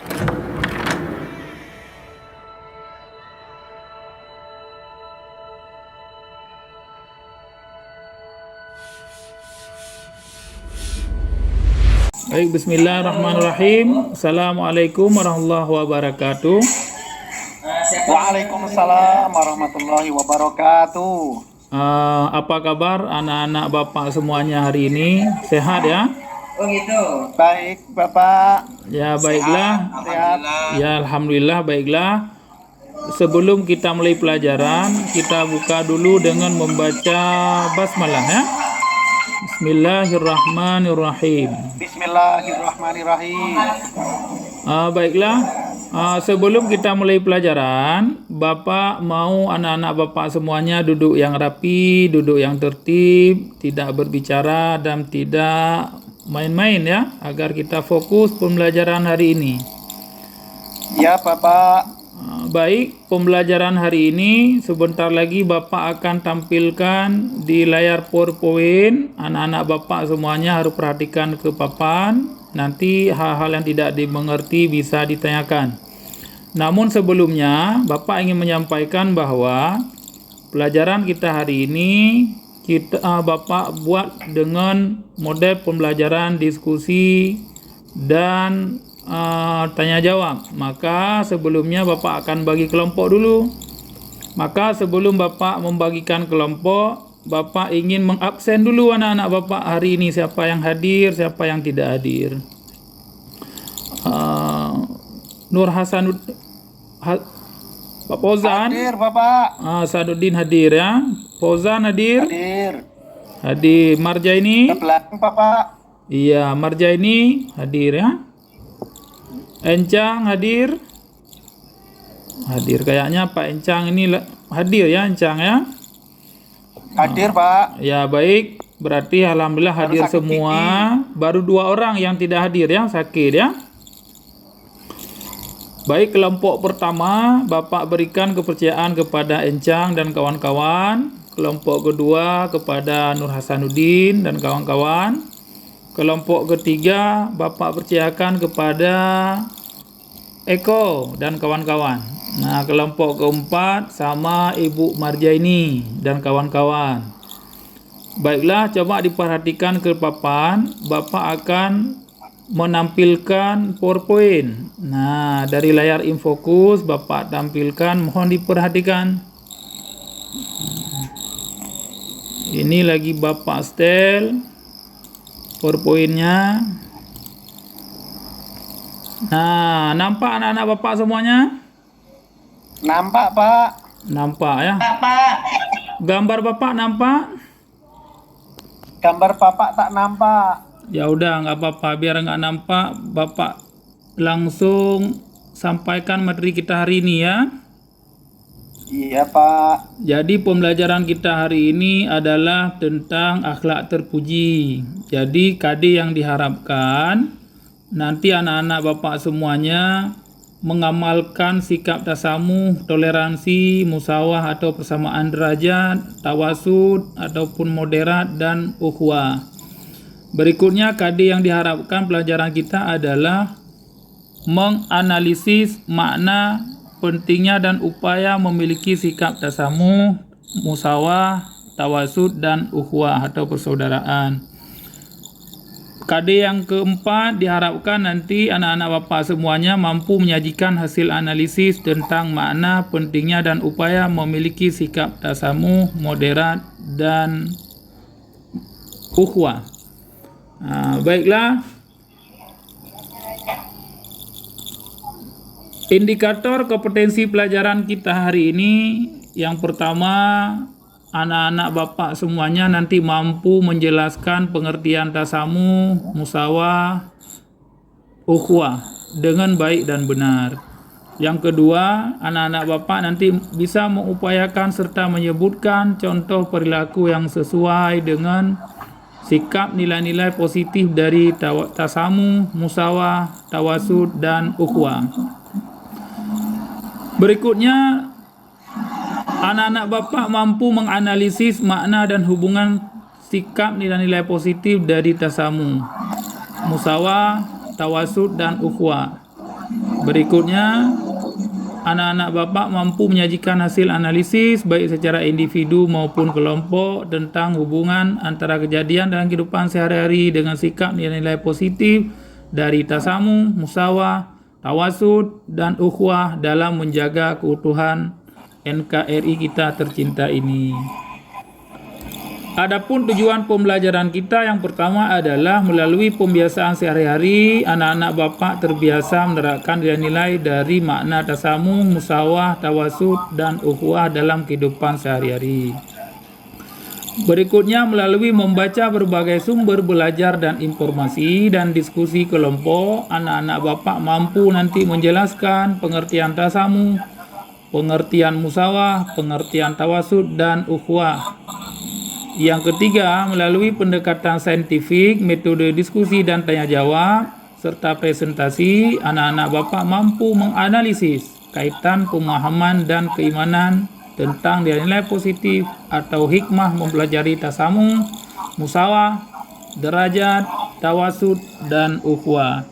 Baik, bismillahirrahmanirrahim. Assalamualaikum warahmatullahi wabarakatuh. Waalaikumsalam warahmatullahi wabarakatuh. Apa kabar anak-anak Bapak semuanya hari ini? Sehat ya? Oh gitu. Baik, Bapak. Ya, baiklah. Sehat. Ya, alhamdulillah baiklah. Sebelum kita mulai pelajaran, kita buka dulu dengan membaca basmalah ya. Bismillahirrahmanirrahim. Bismillahirrahmanirrahim. Baiklah, sebelum kita mulai pelajaran, Bapak mau anak-anak Bapak semuanya duduk yang rapi, duduk yang tertib, tidak berbicara dan tidak main-main ya, agar kita fokus pembelajaran hari ini. Ya, Bapak. Baik, pembelajaran hari ini sebentar lagi Bapak akan tampilkan di layar PowerPoint. Anak-anak Bapak semuanya harus perhatikan ke papan. Nanti hal-hal yang tidak dimengerti bisa ditanyakan. Namun sebelumnya Bapak ingin menyampaikan bahwa pelajaran kita hari ini Bapak buat dengan model pembelajaran diskusi dan tanya jawab. Maka sebelumnya Bapak akan bagi kelompok dulu. Maka sebelum Bapak membagikan kelompok, Bapak ingin mengabsen dulu anak-anak Bapak hari ini, siapa yang hadir, siapa yang tidak hadir. Nur Hasan Pak Fauzan hadir, Bapak. Saduddin hadir ya. Fauzan hadir. Hadir. Marjaini Ke belakang, Bapak. Iya, Marjaini hadir ya. Encang hadir. Hadir kayaknya Pak Encang ini hadir ya, Encang ya. Hadir, Pak. Ya, baik. Berarti alhamdulillah hadir semua. Baru 2 orang yang tidak hadir ya, sakit ya. Baik, kelompok pertama Bapak berikan kepercayaan kepada Encang dan kawan-kawan. Kelompok kedua kepada Nur Hasanuddin dan kawan-kawan. Kelompok ketiga Bapak percayakan kepada Eko dan kawan-kawan. Nah, kelompok keempat sama Ibu Marjaini dan kawan-kawan. Baiklah, coba diperhatikan ke papan. Bapak akan menampilkan PowerPoint. Nah, dari layar infokus Bapak tampilkan, mohon diperhatikan. Ini lagi Bapak setel PowerPoint-nya. Nah, nampak anak-anak Bapak semuanya? Nampak, Pak. Nampak ya? Pak. Gambar Bapak nampak? Gambar Bapak tak nampak. Ya udah, nggak apa-apa. Biar nggak nampak, Bapak langsung sampaikan materi kita hari ini ya. Iya, Pak. Jadi pembelajaran kita hari ini adalah tentang akhlak terpuji. Jadi KD yang diharapkan nanti anak-anak Bapak semuanya mengamalkan sikap tasamuh, toleransi, musawah atau persamaan derajat, tawasud ataupun moderat dan ukhuwah. Berikutnya KD yang diharapkan pelajaran kita adalah menganalisis makna pentingnya dan upaya memiliki sikap tasamuh, musawah, tawasud dan ukhuwah atau persaudaraan. KD yang keempat diharapkan nanti anak-anak Bapak semuanya mampu menyajikan hasil analisis tentang makna pentingnya dan upaya memiliki sikap tasamuh, moderat dan ukhuwah. Baiklah. Indikator kompetensi pelajaran kita hari ini, yang pertama, anak-anak Bapak semuanya nanti mampu menjelaskan pengertian tasamuh, musawah, ukhuwah dengan baik dan benar. Yang kedua, anak-anak Bapak nanti bisa mengupayakan serta menyebutkan contoh perilaku yang sesuai dengan sikap nilai-nilai positif dari tasamuh, musawah, tawasud dan ukhuwah. Berikutnya, anak-anak Bapak mampu menganalisis makna dan hubungan sikap nilai-nilai positif dari tasamuh, musawah, tawasud dan ukhuwah Berikutnya, anak-anak Bapak mampu menyajikan hasil analisis baik secara individu maupun kelompok tentang hubungan antara kejadian dalam kehidupan sehari-hari dengan sikap nilai-nilai positif dari tasamuh, musawah, tawasud, dan ukhuwah dalam menjaga keutuhan NKRI kita tercinta ini. Adapun tujuan pembelajaran kita yang pertama adalah melalui pembiasaan sehari-hari, anak-anak Bapak terbiasa menerapkan nilai-nilai dari makna tasamuh, musawah, tawasud, dan ukhuwah dalam kehidupan sehari-hari. Berikutnya, melalui membaca berbagai sumber belajar dan informasi dan diskusi kelompok, anak-anak Bapak mampu nanti menjelaskan pengertian tasamuh, pengertian musawah, pengertian tawasud, dan ukhuwah. Yang ketiga, melalui pendekatan saintifik, metode diskusi dan tanya jawab, serta presentasi, anak-anak Bapak mampu menganalisis kaitan pemahaman dan keimanan tentang nilai-nilai positif atau hikmah mempelajari tasamuh, musawah, derajat, tawasud, dan ukhuwah.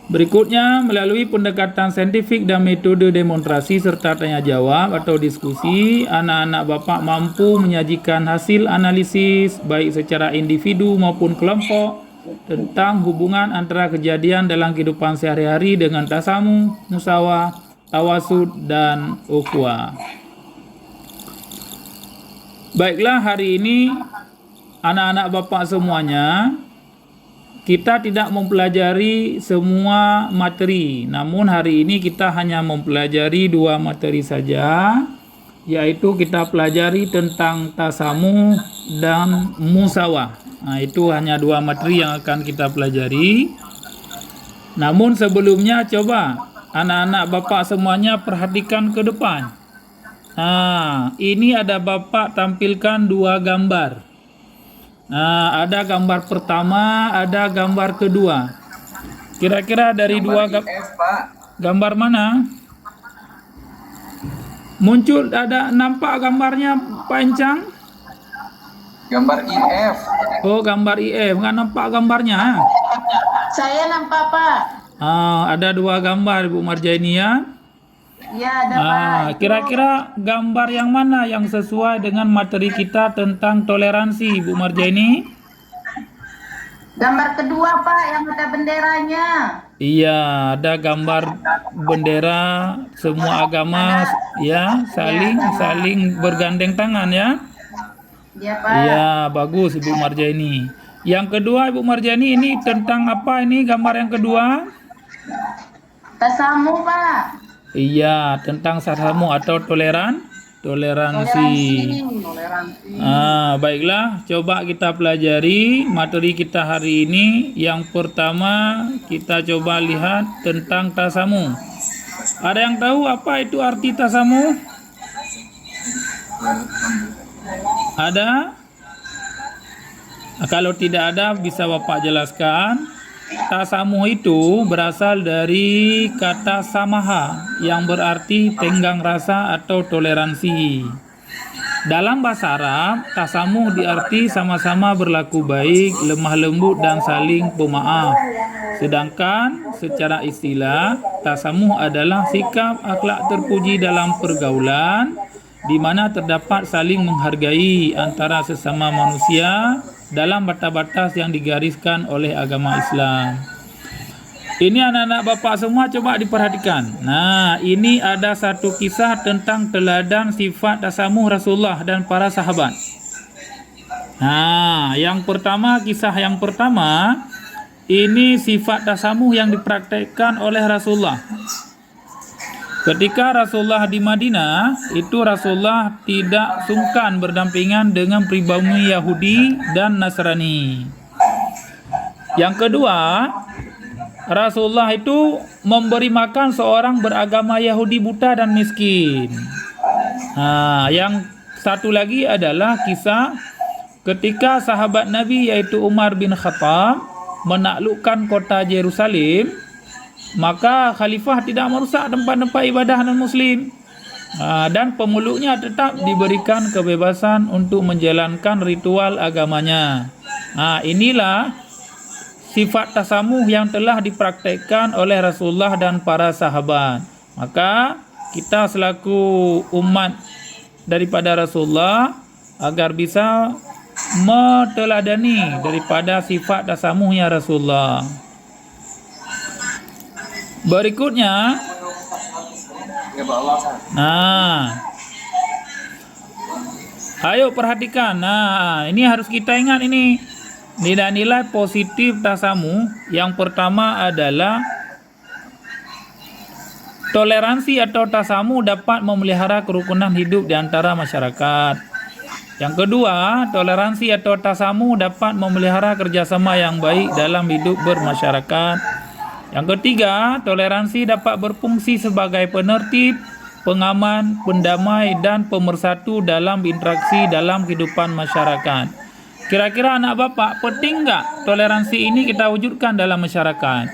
Berikutnya, melalui pendekatan saintifik dan metode demonstrasi serta tanya jawab atau diskusi, anak-anak Bapak mampu menyajikan hasil analisis baik secara individu maupun kelompok tentang hubungan antara kejadian dalam kehidupan sehari-hari dengan tasamuh, musawah, tawasud, dan ukhuwah. Baiklah, hari ini anak-anak Bapak semuanya, kita tidak mempelajari semua materi, namun hari ini kita hanya mempelajari 2 materi saja, yaitu kita pelajari tentang tasamuh dan musawah. Nah, itu hanya 2 materi yang akan kita pelajari. Namun sebelumnya coba anak-anak Bapak semuanya perhatikan ke depan. Nah, ini ada Bapak tampilkan 2 gambar. Nah, ada gambar pertama, ada gambar kedua. Kira-kira dari Gambar 2 IF, Pak. gambar mana? Muncul, ada nampak gambarnya Pak Encang? Gambar IF. Oh, gambar IF, nggak nampak gambarnya. Saya nampak, Pak. Ada 2 gambar Ibu Marjaini ya. Ya, ada, Pak. Kira-kira gambar yang mana yang sesuai dengan materi kita tentang toleransi, Bu Marjaini? Gambar kedua, Pak, yang ada benderanya. Iya, ada gambar bendera semua agama ya, saling bergandeng tangan ya. Iya, Pak. Iya, bagus Ibu Marjaini. Yang kedua Ibu Marjaini, ini tentang apa ini gambar yang kedua? Tasamuh, Pak. Iya, tentang tasamuh atau toleransi. Toleransi. Baiklah, coba kita pelajari materi kita hari ini. Yang pertama, kita coba lihat tentang tasamuh. Ada yang tahu apa itu arti tasamuh? Ada? Kalau tidak ada, bisa Bapak jelaskan. Tasamuh itu berasal dari kata samaha yang berarti tenggang rasa atau toleransi. Dalam bahasa Arab, tasamuh diarti sama-sama berlaku baik, lemah lembut, dan saling pemaaf. Sedangkan secara istilah, tasamuh adalah sikap akhlak terpuji dalam pergaulan, di mana terdapat saling menghargai antara sesama manusia dalam batas-batas yang digariskan oleh agama Islam. Ini anak-anak Bapak semua coba diperhatikan. Nah, ini ada satu kisah tentang teladan sifat tasamuh Rasulullah dan para sahabat. Nah, kisah yang pertama, ini sifat tasamuh yang dipraktekkan oleh Rasulullah. Ketika Rasulullah di Madinah, itu Rasulullah tidak sungkan berdampingan dengan pribumi Yahudi dan Nasrani. Yang kedua, Rasulullah itu memberi makan seorang beragama Yahudi buta dan miskin. Yang satu lagi adalah kisah ketika sahabat Nabi yaitu Umar bin Khattab menaklukkan kota Yerusalem, maka khalifah tidak merusak tempat-tempat ibadah non-muslim, dan pemeluknya tetap diberikan kebebasan untuk menjalankan ritual agamanya. Inilah sifat tasamuh yang telah dipraktekkan oleh Rasulullah dan para sahabat. Maka kita selaku umat daripada Rasulullah agar bisa meteladani daripada sifat tasamuhnya Rasulullah. Berikutnya, Ya Allah. nah, ayo perhatikan. Nah, ini harus kita ingat ini. Nilai-nilai positif tasamuh yang pertama adalah toleransi atau tasamuh dapat memelihara kerukunan hidup di antara masyarakat. Yang kedua, toleransi atau tasamuh dapat memelihara kerjasama yang baik dalam hidup bermasyarakat. Yang ketiga, toleransi dapat berfungsi sebagai penertib, pengaman, pendamai, dan pemersatu dalam interaksi dalam kehidupan masyarakat. Kira-kira anak bapak, penting nggak toleransi ini kita wujudkan dalam masyarakat?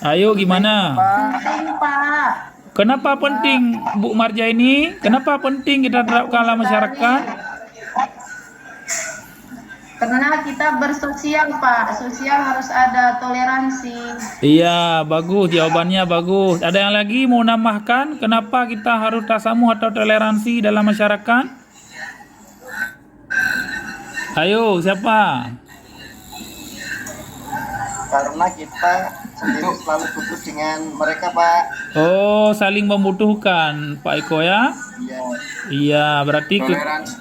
Ayo gimana? Penting, Pak. Kenapa penting, Bu Marja ini? Kenapa penting kita terapkan dalam masyarakat? Karena kita bersosial, Pak. Sosial harus ada toleransi. Iya, bagus. Jawabannya bagus. Ada yang lagi mau nambahkan? Kenapa kita harus tasamuh atau toleransi dalam masyarakat? Ayo, siapa? Karena kita sendiri selalu butuh dengan mereka, Pak. Oh, saling membutuhkan, Pak Eko ya? Iya. Iya, berarti Toleransi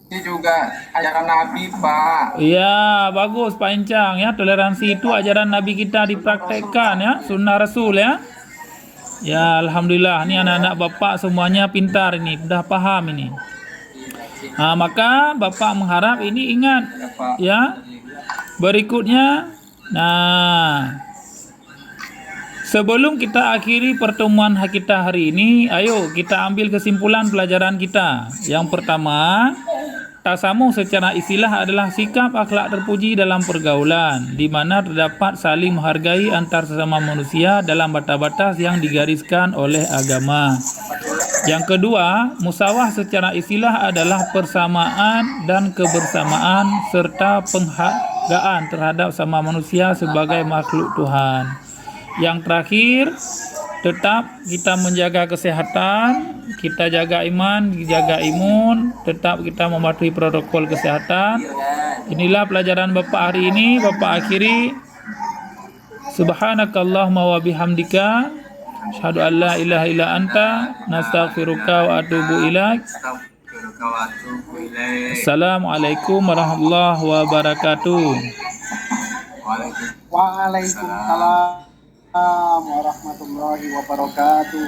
ini juga ajaran Nabi, Pak. iya, bagus Pak Encang ya. Toleransi itu ajaran Nabi kita dipraktekkan ya, sunnah Rasul ya. Ya, alhamdulillah. Ini anak-anak bapak semuanya pintar ini, udah paham ini. Nah, maka bapak mengharap ini ingat Ya, Pak. ya. Berikutnya, nah, sebelum kita akhiri pertemuan kita hari ini, ayo kita ambil kesimpulan pelajaran kita. Yang pertama, tasamuh secara istilah adalah sikap akhlak terpuji dalam pergaulan, di mana terdapat saling menghargai antar sesama manusia dalam batas-batas yang digariskan oleh agama. Yang kedua, musawah secara istilah adalah persamaan dan kebersamaan serta penghargaan terhadap sama manusia sebagai makhluk Tuhan. Yang terakhir, tetap kita menjaga kesehatan, kita jaga iman, jaga imun, tetap kita mematuhi protokol kesehatan. Inilah pelajaran Bapak hari ini. Bapak akhiri. Subhanakallahumma wa bihamdika, asyhadu an la ilaha illa anta, nastaghfiruka wa atubu ilaik. Assalamualaikum warahmatullahi wabarakatuh. Waalaikumsalam warahmatullahi wabarakatuh.